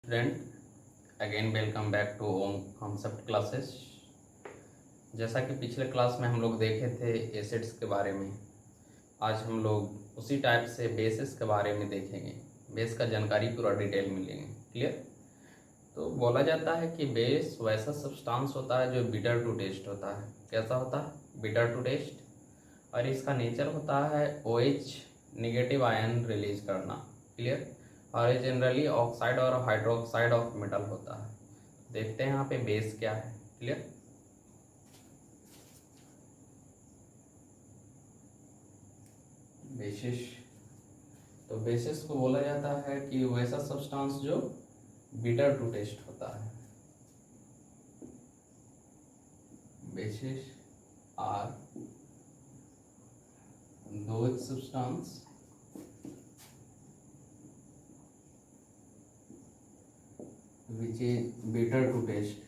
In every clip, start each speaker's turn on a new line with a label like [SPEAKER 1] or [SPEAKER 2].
[SPEAKER 1] Student again welcome back to Om concept classes. जैसा कि पिछले क्लास में हम लोग देखे थे एसिड्स के बारे में, आज हम लोग उसी टाइप से बेसिस के बारे में देखेंगे। बेस का जानकारी पूरा डिटेल में लेंगे। क्लियर? तो बोला जाता है कि बेस वैसा सब्सटेंस होता है जो बिटर टू टेस्ट होता है। कैसा होता है? Bitter to taste. और इसका नेचर होता है OH नेगेटिव आयन रिलीज करना। क्लियर? और ये जनरली ऑक्साइड और हाइड्रोक्साइड ऑफ मेटल होता है। देखते हैं यहाँ पे बेस क्या है। क्लियर? बेसिस, तो बेसिस को बोला जाता है कि वैसा सब्सटेंस जो बिटर टू टेस्ट होता है। Bases are those substance which is bitter to taste.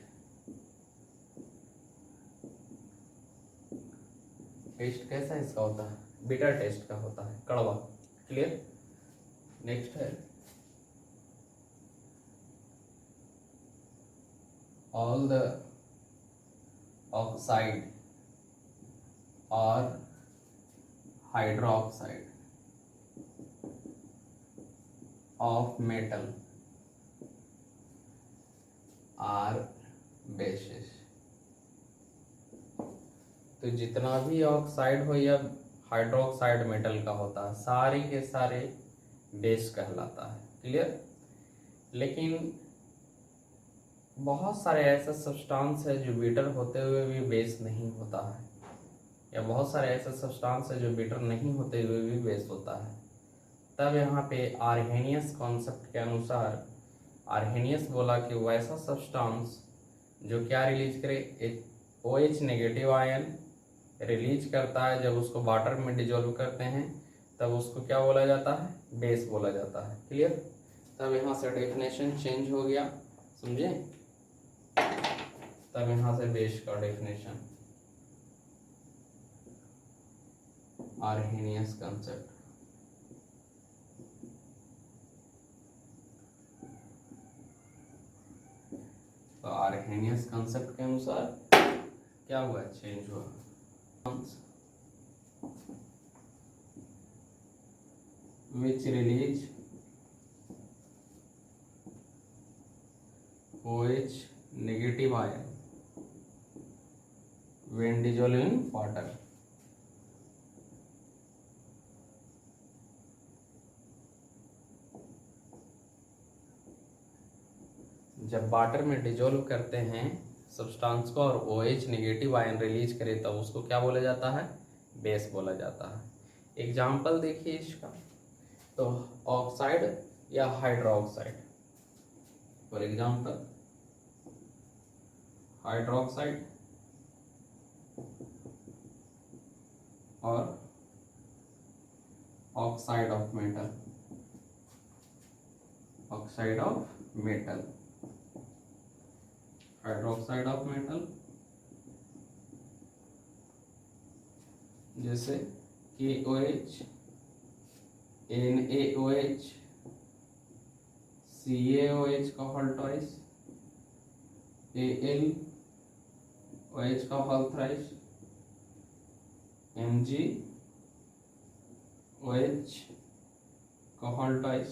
[SPEAKER 1] Taste कैसा इसका होता है? बिटर टेस्ट का होता है, कड़वा। क्लियर? नेक्स्ट है ऑल द ऑक्साइड और hydroxide of metal are bases. तो जितना भी ऑक्साइड हो या हाइड्रोक्साइड मेटल का होता है, सारे के सारे बेस कहलाता है। क्लियर? लेकिन बहुत सारे ऐसे सब्सटेंस है जो बिटर होते हुए भी बेस नहीं होता है, या बहुत सारे ऐसे सब्सटेंस है जो बिटर नहीं होते हुए भी बेस होता है। तब यहाँ पे आर्हेनियस कॉन्सेप्ट के अनुसार आर्हेनियस बोला कि वैसा सब्सटेंस जो क्या रिलीज करे, एक OH नेगेटिव आयन रिलीज करता है। जब उसको वाटर में डिजोल्व करते हैं तब उसको क्या बोला जाता है? बेस बोला जाता है। क्लियर? तब यहाँ से डेफिनेशन चेंज हो गया, समझे? तब यहाँ से बेस का डेफिनेशन आर्हेनियस कंसेप्ट। तो आर्हेनियस कंसेप्ट के अनुसार क्या हुआ? चेंज हुआ। which release OH negative ion when dissolved in water. जब वाटर में डिजोल्व करते हैं सब्सटेंस को और OH नेगेटिव आयन रिलीज करे तब उसको क्या बोला जाता है? बेस बोला जाता है। एग्जाम्पल देखिए इसका, तो ऑक्साइड या हाइड्रोक्साइड। फॉर एग्जाम्पल हाइड्रोक्साइड और oxide of metal. Oxide of metal, hydroxide of metal, जैसे KOH, NaOH, CaOH का होल ट्वाइस, AlOH का होल थ्राइस, MgOH का होल ट्वाइस।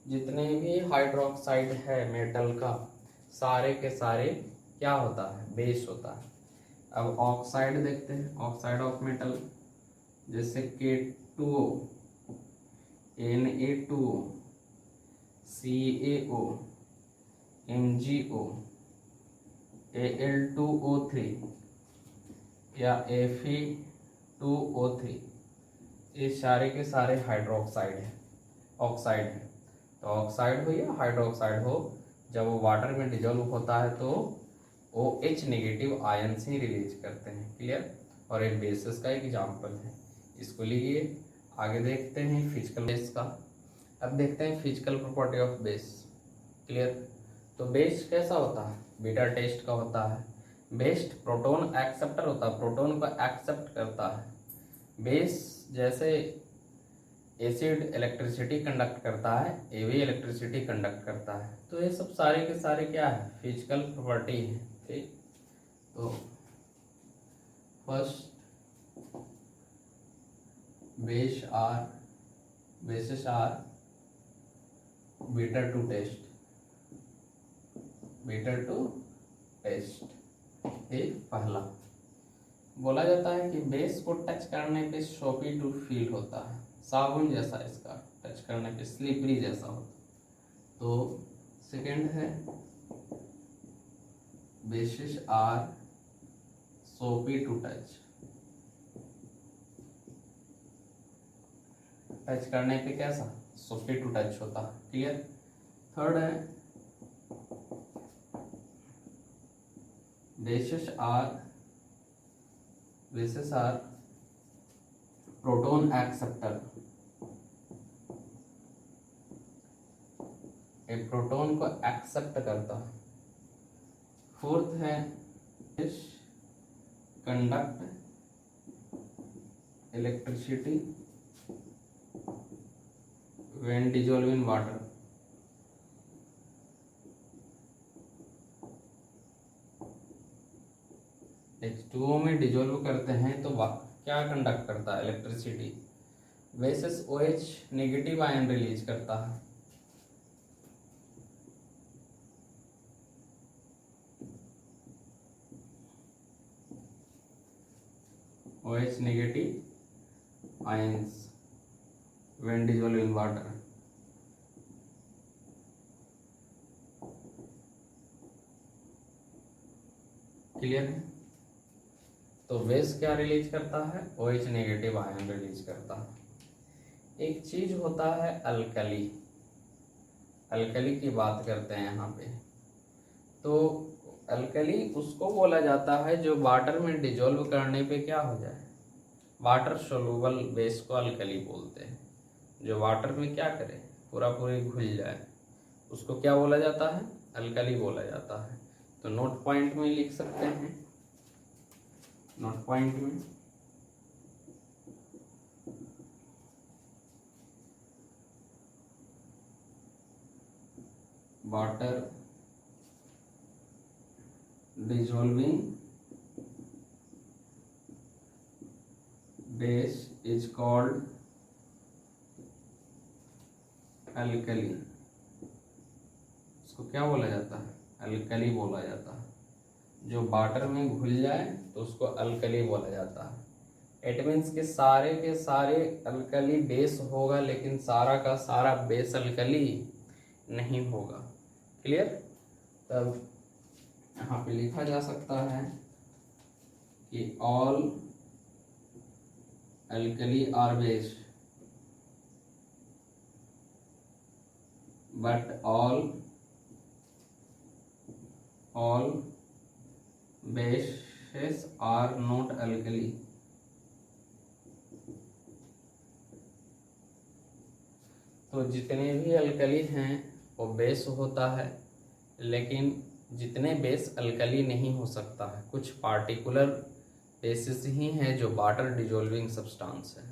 [SPEAKER 1] जितने भी हाइड्रोक्साइड है मेटल का, सारे के सारे क्या होता है? बेस होता है। अब ऑक्साइड देखते हैं, ऑक्साइड ऑफ मेटल, जैसे K2O, Na2O, CaO, MgO, Al2O3 या Fe2O3, ये सारे के सारे हाइड्रोक्साइड है, ऑक्साइड है। तो ऑक्साइड हो या हाइड्रोक्साइड हो, जब वो वाटर में डिजोल्व होता है तो OH नेगेटिव आयन से रिलीज करते हैं। क्लियर? और एक बेसिस का एक एग्जाम्पल है, इसको लीजिए। आगे देखते हैं फिजिकल बेस का। अब देखते हैं physical property of base. Clear? तो बेस कैसा होता है? बीटा टेस्ट का होता है। बेस प्रोटॉन एक्सेप्टर होता है, प्रोटॉन को एक्सेप्ट करता है। बेस जैसे एसिड इलेक्ट्रिसिटी कंडक्ट करता है, ये भी इलेक्ट्रिसिटी कंडक्ट करता है। तो ये सब सारे के सारे क्या है, फिजिकल प्रॉपर्टी है। ठीक, तो first bases are bitter to taste. एक पहला बोला जाता है कि बेस को टच करने पे सोपी टू फील होता है, साबुन जैसा इसका टच करने पे स्लिपरी जैसा होता है। तो सेकंड है बेसिस आर सोपी टू टच करने पे कैसा, सोपी टू टच होता है। क्लियर। थर्ड है बेसिस आर प्रोटोन एक्सेप्टर, एक प्रोटोन को एक्सेप्ट करता है। फोर्थ है conduct electricity when dissolve in water. H2O में डिजोल्व करते हैं तो क्या कंडक्ट करता है, electricity. Basis OH negative ion release करता है। OH negative ions when dissolved in water। Clear है। तो बेस क्या रिलीज करता है, OH नेगेटिव आयन रिलीज करता है। एक चीज होता है अल्कली, अल्कली की बात करते हैं यहाँ पे। तो अल्कली उसको बोला जाता है जो वाटर में डिजोल्व करने पे क्या हो जाए, वाटर सोलूबल बेस को अल्कली बोलते हैं। जो वाटर में क्या करे, पूरा पूरी घुल जाए, उसको क्या बोला जाता है, अल्कली बोला जाता है। तो नोट पॉइंट में लिख सकते हैं, नोट पॉइंट में water dissolving base is called alkali. इसको क्या बोला जाता है, अल्कली बोला जाता है। जो वाटर में घुल जाए तो उसको अल्कली बोला जाता है। इट मीन्स कि सारे के सारे अल्कली बेस होगा, लेकिन सारा का सारा बेस अल्कली नहीं होगा। क्लियर। तब यहाँ पे लिखा जा सकता है कि all alkali are base but all bases are not alkali। तो जितने भी अल्कली हैं वो बेस होता है, लेकिन जितने बेस अल्कली नहीं हो सकता है, कुछ पार्टिकुलर बेसिस ही हैं जो वाटर डिजोल्विंग सब्सटेंस है।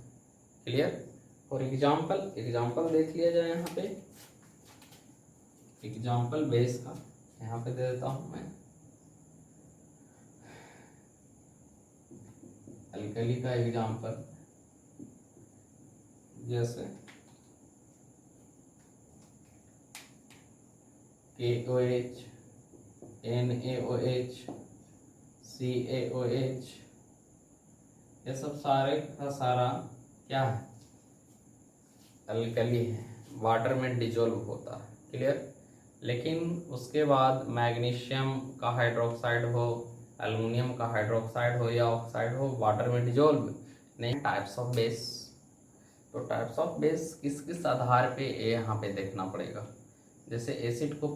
[SPEAKER 1] क्लियर। फॉर एग्जाम्पल देख लिया जाए। यहाँ पे एग्जाम्पल बेस का यहाँ पे दे देता हूं मैं। अल्कली का एग्जाम्पल जैसे KOH, NaOH, CaOH, ये सब सारे का सारा क्या है, अल्कली है, वाटर में डिजोल्व होता है। क्लियर। लेकिन उसके बाद मैग्नीशियम का हाइड्रोक्साइड हो, एल्युमिनियम का हाइड्रोक्साइड हो या ऑक्साइड हो, वाटर में डिजोल्व नहीं। टाइप्स ऑफ बेस, तो टाइप्स ऑफ बेस किस किस आधार पे ये यहाँ पे देखना पड़ेगा। जैसे एसिड को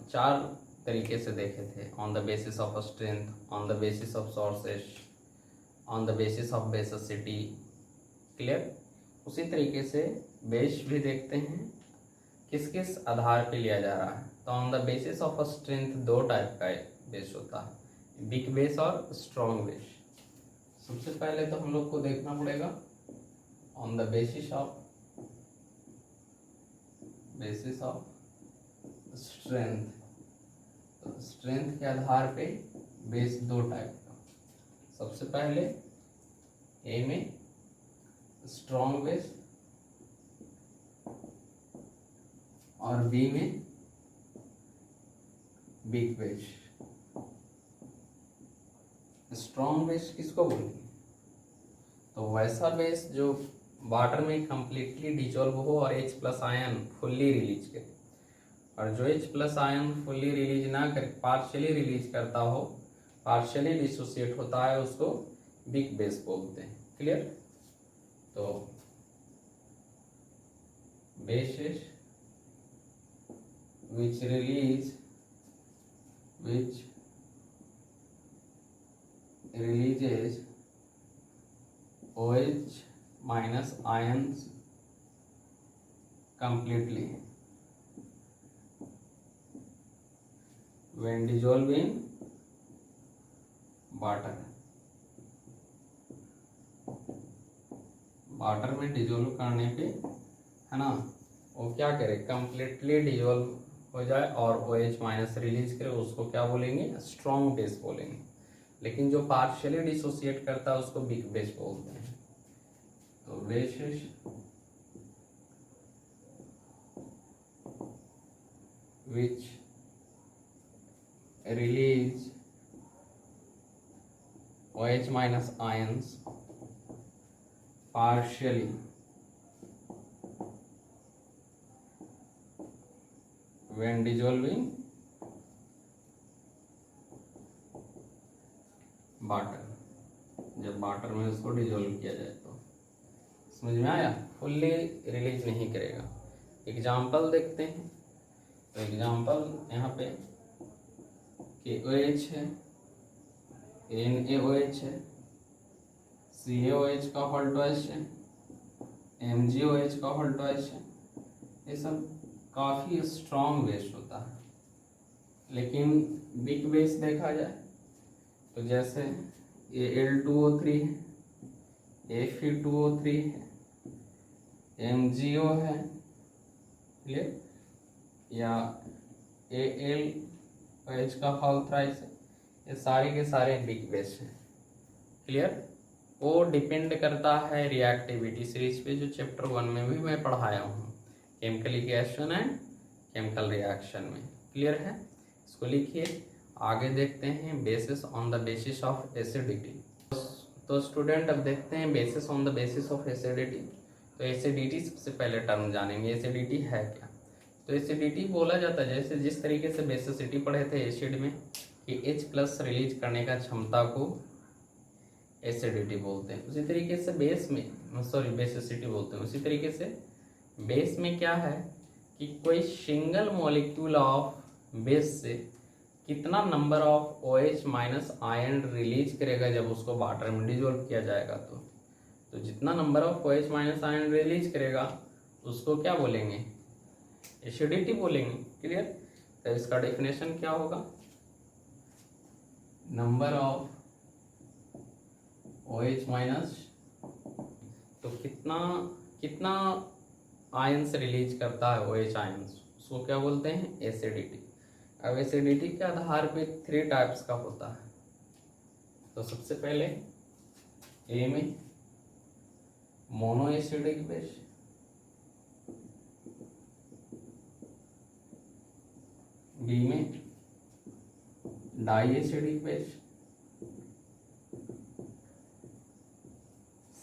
[SPEAKER 1] 4 तरीके से देखे थे, on the basis of strength, on the basis of sources, on the basis of basicity. Clear. उसी तरीके से बेस भी देखते हैं किस किस आधार पे लिया जा रहा है। तो on the basis of strength 2 type का बेस होता है, वीक बेस और स्ट्रॉन्ग बेस। सबसे पहले तो हम लोग को देखना पड़ेगा on the basis of basis of strength. तो स्ट्रेंथ के आधार पे बेस दो टाइप का, सबसे पहले ए में स्ट्रॉन्ग बेस और बी में वीक बेस। स्ट्रॉन्ग बेस किसको बोलेंगे? तो वैसा बेस जो वाटर में कंप्लीटली डिजोल्व हो और H plus ion fully release करे, और जो H plus ion fully release ना करे, पार्शियली रिलीज करता हो, पार्शियली डिसोसिएट होता है, उसको वीक बेस बोलते हैं। क्लियर? तो bases which releases OH minus ions completely when dissolved in water. Water में डिजोल्व करने पे, है ना, वो क्या करे, कंप्लीटली डिजोल्व हो जाए और OH माइनस रिलीज करे, उसको क्या बोलेंगे? स्ट्रॉन्ग बेस बोलेंगे। लेकिन जो पार्शियली डिसोसिएट करता है उसको वीक बेस बोलते हैं। तो basis which release OH minus ions partially when dissolving water. जब वाटर में उसको डिजोल्व किया जाए तो, समझ में आया? फुल्ली रिलीज नहीं करेगा। एग्जाम्पल देखते हैं। तो एग्जाम्पल यहाँ पे KOH है, NaOH है, CaOH का होल ट्वाइस है, MgOH का होल ट्वाइस है। ये सब काफ़ी स्ट्रॉन्ग बेस होता है। लेकिन वीक बेस देखा जाए तो जैसे Al2O3 है, Fe2O3 है, MgO है, क्लियर, या AlOH का होल थ्राइस है, ये सारे के सारे वीक बेस हैं। क्लियर? वो डिपेंड करता है रिएक्टिविटी सीरीज पे, जो चैप्टर 1 में भी मैं पढ़ाया हूँ, chemical equation and chemical reaction में। क्लियर है? इसको लिखिए। आगे देखते हैं basis on the basis of acidity. तो स्टूडेंट अब देखते हैं basis on the basis of acidity. तो एसिडिटी सबसे पहले टर्म जानेंगे, एसिडिटी है क्या। तो एसिडिटी बोला जाता है, जैसे जिस तरीके से बेसिसिटी पढ़े थे एसिड में कि H प्लस रिलीज करने का क्षमता को एसिडिटी बोलते हैं, उसी तरीके से बेस में, बेसिसिटी बोलते हैं। उसी तरीके से बेस में क्या है कि कोई सिंगल मॉलिक्यूल ऑफ बेस से कितना number of OH minus ion release करेगा जब उसको वाटर में डिजोल्व किया जाएगा। तो जितना number of OH minus ion release करेगा उसको क्या बोलेंगे? एसिडिटी बोलेंगे। क्लियर? तो इसका डेफिनेशन क्या होगा? नंबर ऑफ OH माइनस, तो कितना आयंस रिलीज करता है OH आयंस, उसको क्या बोलते हैं? एसिडिटी। अब एसिडिटी के आधार पे 3 टाइप्स का होता है। तो सबसे पहले ए में मोनो एसिडिक बेस, बी में डाई एसिडिक बेस,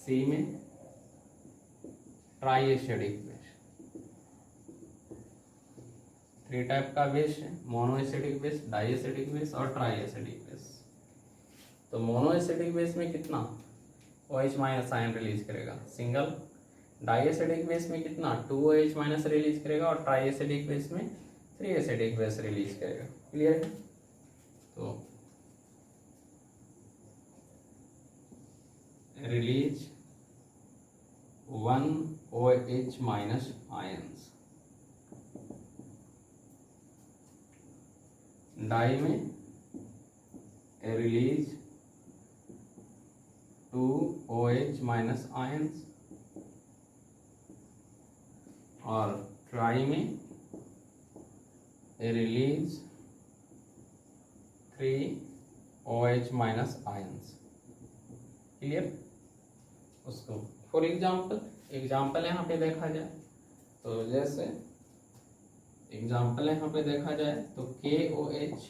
[SPEAKER 1] सी में ट्राई एसिडिक बेस। 3 टाइप का बेस है, mono acidic base, di acidic base और ट्राई एसिडिक बेस। तो मोनो एसिडिक बेस में कितना OH माइनस आयन रिलीज करेगा? सिंगल। डाई एसिडिक बेस में कितना 2 OH माइनस रिलीज करेगा, और ट्राई एसिडिक बेस में 3 एसिडिक बेस रिलीज करेगा। क्लियर है? तो release 1 OH minus ions. Di में रिलीज 2 OH माइनस आयंस, और ट्राई में release 3 OH minus ions. Clear? उसको फॉर एग्जाम्पल यहाँ पे देखा जाए तो जैसे एग्जाम्पल यहाँ पे देखा जाए तो KOH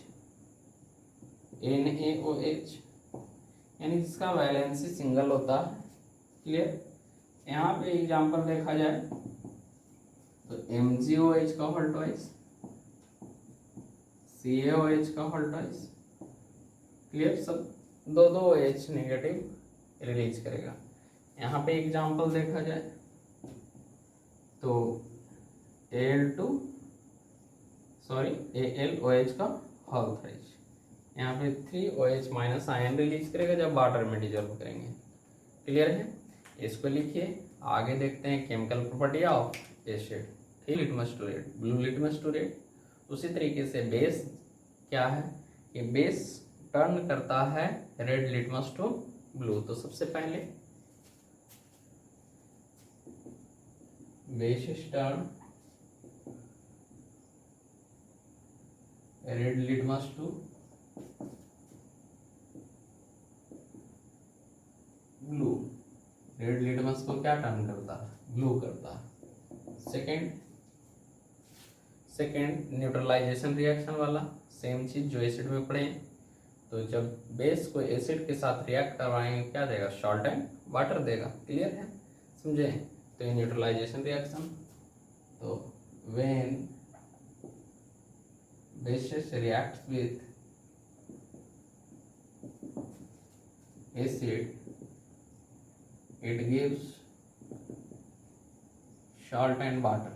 [SPEAKER 1] NaOH यानी जिसका वैलेंसी सिंगल होता है। क्लियर? यहाँ पे एग्जाम्पल देखा जाए तो MgOH का होल ट्वाइस, CaOH का होल ट्वाइस। क्लियर? सब दो OH नेगेटिव रिलीज करेगा। यहाँ पे एग्जाम्पल देखा जाए तो AlOH का होल थ्राइस, यहाँ पे 3 OH माइनस आयन रिलीज करेगा जब वाटर में डिजोल्व करेंगे। क्लियर है? इसको लिखिए। आगे देखते हैं केमिकल प्रॉपर्टी ऑफ एसिड। ठीक, litmus to red, blue litmus to red. उसी तरीके से बेस क्या है कि बेस टर्न करता है रेड लिटमस टू ब्लू। तो सबसे पहले base turn red litmus to blue. Red litmus को क्या टर्न करता है? ब्लू करता है। सेकेंड न्यूट्रलाइजेशन रिएक्शन वाला सेम चीज जो एसिड में पढ़े। तो जब बेस को एसिड के साथ रिएक्ट करवाएंगे क्या देगा? सॉल्ट एंड वाटर देगा। क्लियर है? समझे? तो ये न्यूट्रलाइजेशन रिएक्शन। तो when bases reacts with acid, it gives salt and water।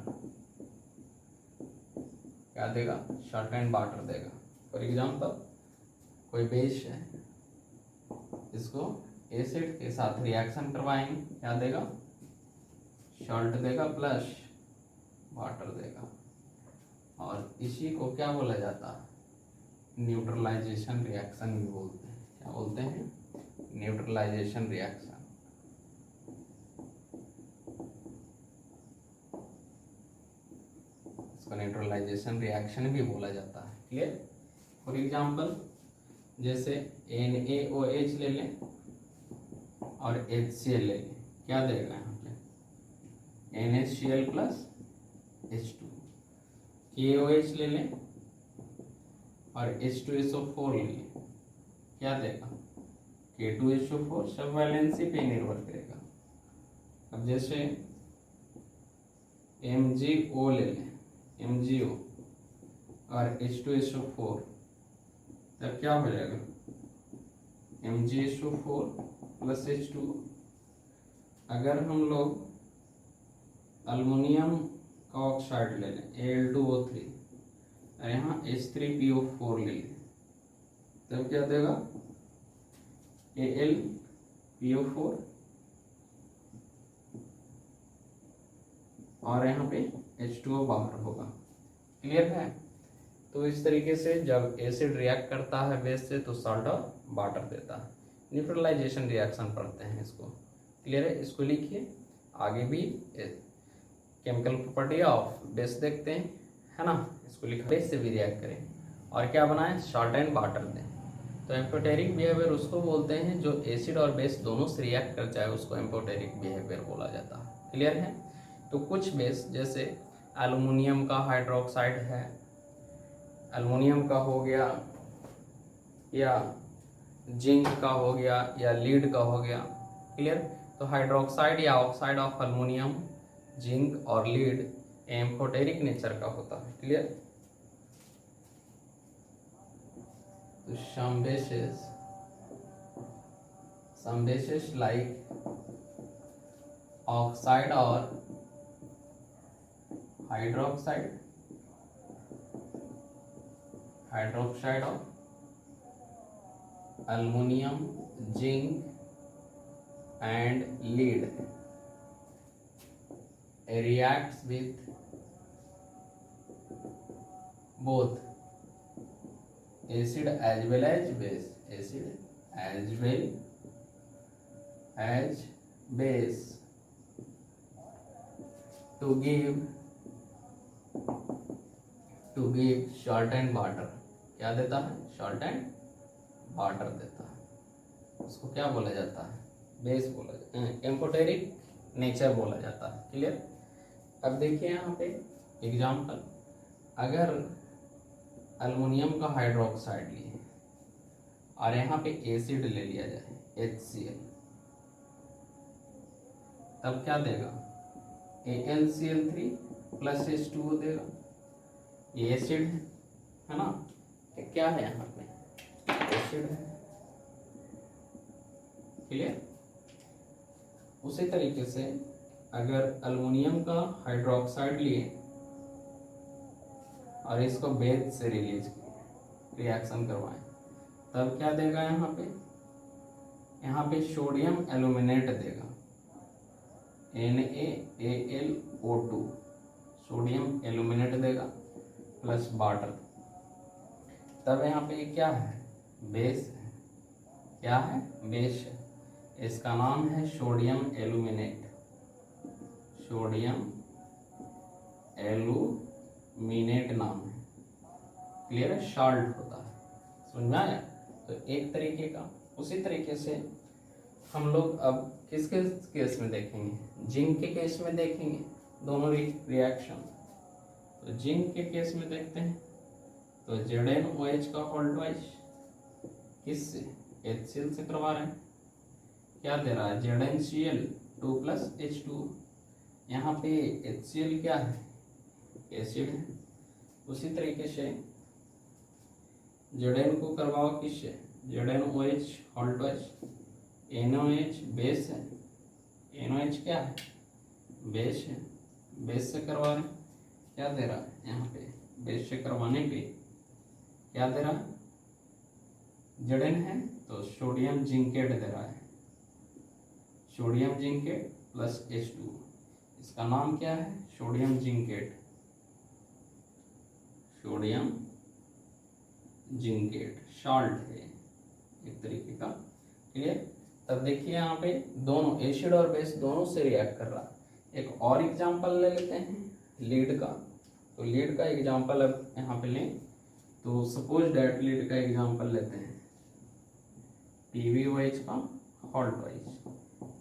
[SPEAKER 1] क्या देगा? salt and water देगा। फॉर एग्जाम्पल कोई बेस है, इसको एसिड के साथ रिएक्शन करवाएंगे, क्या देगा? सॉल्ट देगा प्लस वाटर देगा। और इसी को क्या बोला जाता है? न्यूट्रलाइजेशन रिएक्शन भी बोलते हैं। क्या बोलते हैं? Neutralization reaction. इसको न्यूट्रलाइजेशन रिएक्शन भी बोला जाता है। क्लियर? फॉर एग्जाम्पल जैसे NaOH ले लें और HCl ले लें, क्या देगा यहाँ पे? NaCl plus H2। KOH ले लें और H2SO4 ले लें, क्या देगा? K2SO4। सब वैलेंसी पे निर्भर करेगा। अब जैसे MgO ले लें, MgO और H2SO4, तब क्या हो जाएगा? MgSO4 plus H2। अगर हम लोग अल्युमिनियम का ऑक्साइड ले लें Al2O3 और यहाँ H3PO4 ले लें, तब क्या देगा? AlPO4 और यहाँ पे H2O बाहर होगा। क्लियर है? तो इस तरीके से जब एसिड रिएक्ट करता है बेस से तो सॉल्ट और वाटर देता है। न्यूट्रलाइजेशन रिएक्शन पढ़ते हैं इसको। क्लियर है? इसको लिखिए। आगे भी केमिकल प्रॉपर्टी ऑफ बेस देखते हैं, है ना? इसको लिखा, बेस से भी रिएक्ट करें और क्या बनाएं? सॉल्ट एंड वाटर दें। तो एम्फोटेरिक बिहेवियर उसको बोलते हैं जो एसिड और बेस दोनों से रिएक्ट कर जाए, उसको एम्फोटेरिक बिहेवियर बोला जाता है। क्लियर है? तो कुछ बेस जैसे एल्युमिनियम का हाइड्रोक्साइड है, एल्युमिनियम का हो गया या जिंक का हो गया या लीड का हो गया। क्लियर? तो हाइड्रोक्साइड या ऑक्साइड ऑफ एल्युमिनियम, जिंक और लीड एम्फोटेरिक नेचर का होता है। क्लियर? तो some bases like oxide or hydroxide of aluminum, zinc and lead reacts with both acid as well as base, acid as well as base to give to give salt and water, क्या देता है? Salt and water देता है। उसको क्या बोला जाता है? बेस बोला जाता है, एम्फोटेरिक नेचर बोला जाता है। क्लियर? अब देखिए यहाँ पे एग्जाम्पल, अगर अल्युमिनियम का हाइड्रोक्साइड लिए और यहाँ पे एसिड ले लिया जाए HCl, तब क्या देगा? AlCl3 प्लस H2O देगा। ये एसिड है ना, ये क्या है? यहाँ पे एसिड है। क्लियर? उसी तरीके से अगर अल्युमिनियम का हाइड्रोक्साइड लिए और इसको बेस से रिएक्शन करवाएं, तब क्या देगा? यहाँ पे सोडियम एल्यूमिनेट देगा, NaAlO2, सोडियम एल्यूमिनेट देगा प्लस वाटर। तब यहाँ पे क्या है? बेस है। क्या है? बेस है। इसका नाम है सोडियम एल्यूमिनेट, सोडियम एल्यूमिनेट नाम है। क्लियर है? सॉल्ट होता है। समझ में आया? तो एक तरीके का। उसी तरीके से हम लोग अब किसके केस में देखेंगे? जिंक के केस में देखेंगे दोनों रिएक्शन। तो जिंक के केस में देखते हैं, तो ZnOH का होल ट्वाइस किससे? HCl से करवा रहे हैं। क्या दे रहा है? ZnCl2 plus H2। यहाँ पे HCl क्या है? एसिड है। उसी तरीके से Zn को करवाओ किससे? ZnOH whole twice, NOH base है, NOH क्या है? बेस है। बेस से करवा रहे हैं, क्या दे रहा है? यहाँ पे बेस से करवाने पे क्या दे रहा है? Zn है तो सोडियम जिंकेट दे रहा है, सोडियम जिंकेट प्लस H2। इसका नाम क्या है? Sodium zincate, sodium zincate salt है एक तरीके का। क्लियर? तब देखिए यहाँ पे दोनों एसिड और बेस दोनों से रिएक्ट कर रहा है। एक और एग्जांपल ले लेते हैं लीड का। तो लीड का एग्जांपल अब यहाँ पे लें, तो सपोज डैट लीड का एग्जांपल लेते हैं, PbOH का होल ट्वाइस,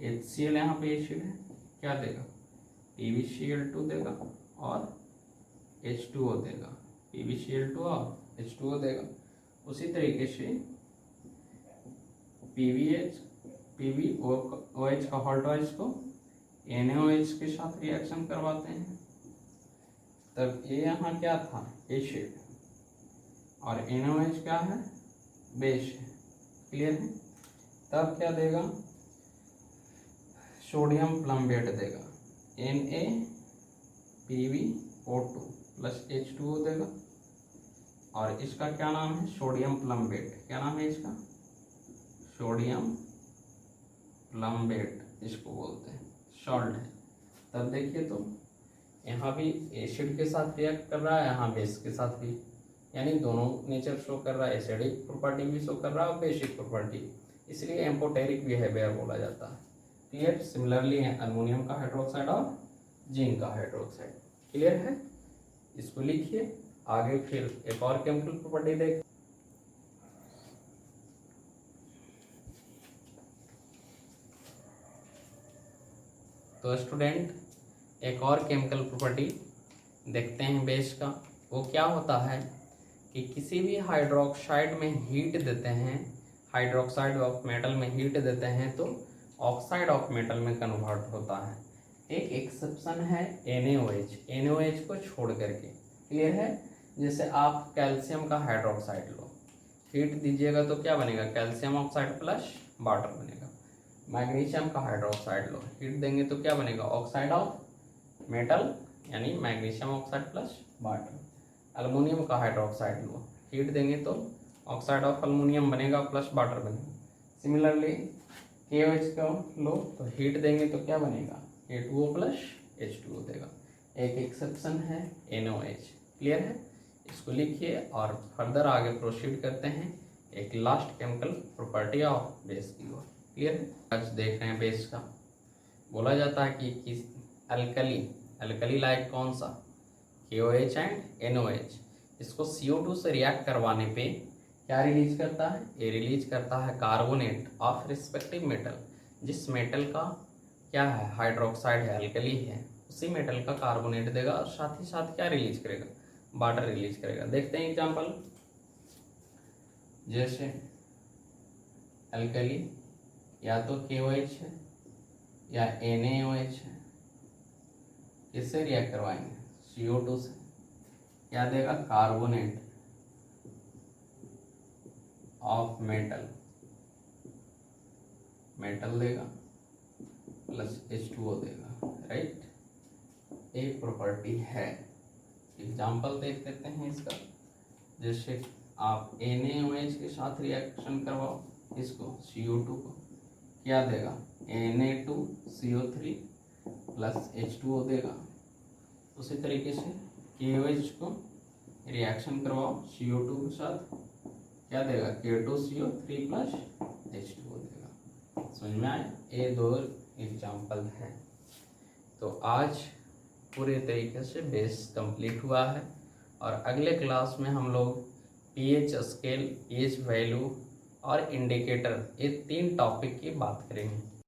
[SPEAKER 1] HCl यहाँ पे एसिड है, क्या देगा? PbCl2 देगा और H2O देगा, PbCl2 और H2O देगा। उसी तरीके से PbOH का होल ट्वाइस को NaOH के साथ रिएक्शन करवाते हैं, तब ये यहाँ क्या था? एसिड, और NaOH क्या है? बेस है। क्लियर है? तब क्या देगा? सोडियम प्लम्बेट देगा, NaPbO2 प्लस H2O देगा। और इसका क्या नाम है? Sodium plumbate. क्या नाम है इसका? सोडियम प्लम्बेट इसको बोलते हैं, सॉल्ट है। तब देखिए तो यहाँ भी एसिड के साथ रिएक्ट कर रहा है, यहाँ बेस के साथ भी, यानी दोनों नेचर शो कर रहा है, एसिडिक प्रॉपर्टी भी शो कर रहा है और बेसिक प्रॉपर्टी, इसलिए एम्फोटेरिक बिहेवियर बोला जाता है। क्लियर? सिमिलरली है अल्युमिनियम का हाइड्रोक्साइड और जिंक का हाइड्रोक्साइड। क्लियर है? इसको लिखिए आगे, फिर एक और केमिकल प्रॉपर्टी देख। तो स्टूडेंट एक और केमिकल प्रॉपर्टी देखते हैं बेस का। वो क्या होता है कि किसी भी हाइड्रोक्साइड में हीट देते हैं, हाइड्रोक्साइड ऑफ मेटल में हीट देते हैं तो ऑक्साइड ऑफ मेटल में कन्वर्ट होता है। एक एक्सेप्शन है NaOH, NaOH को छोड़ करके। क्लियर है? जैसे आप कैल्शियम का हाइड्रोक्साइड लो, हीट दीजिएगा तो क्या बनेगा? कैल्शियम ऑक्साइड प्लस वाटर बनेगा। मैग्नीशियम का हाइड्रोक्साइड लो, हीट देंगे तो क्या बनेगा? ऑक्साइड ऑफ मेटल यानी magnesium oxide plus water. Aluminium का हाइड्रोक्साइड लो, हीट देंगे तो ऑक्साइड ऑफ अल्युमिनियम बनेगा प्लस वाटर बनेगा। सिमिलरली KOH का लो तो हीट देंगे तो क्या बनेगा? A2O प्लस H2O देगा। एक एक्सेप्शन है NaOH। क्लियर है? इसको लिखिए और फर्दर आगे प्रोसीड करते हैं एक last chemical property of base की ओर। क्लियर है? आज देख रहे हैं बेस का। बोला जाता है कि किस अल्कली लाइक कौन सा? KOH and NOH। इसको CO2 से रिएक्ट करवाने पे क्या रिलीज करता है? ये रिलीज करता है कार्बोनेट ऑफ रिस्पेक्टिव मेटल। जिस मेटल का क्या है, हाइड्रोक्साइड है, अल्कली है, उसी मेटल का कार्बोनेट देगा और साथ ही साथ क्या रिलीज करेगा? वाटर रिलीज करेगा। देखते हैं एग्जांपल, जैसे अल्कली या तो KOH है या NaOH है, किससे रिएक्ट करवाएंगे? CO2 से। क्या देगा? कार्बोनेट ऑफ मेटल, मेटल देगा प्लस H2O देगा, राइट। एक प्रॉपर्टी है। एग्जाम्पल देख लेते हैं इसका। जैसे आप NaOH के साथ रिएक्शन करवाओ, इसको CO2 को, क्या देगा? Na2CO3 प्लस H2O देगा। उसी तरीके से KOH को रिएक्शन करवाओ CO2 के साथ, क्या देगा? K2CO3 प्लस H2O देगा। समझ में आए? ये दो एग्जाम्पल हैं। तो आज पूरे तरीके से बेस कंप्लीट हुआ है और अगले क्लास में हम लोग pH स्केल, pH वैल्यू और इंडिकेटर, ये 3 टॉपिक की बात करेंगे।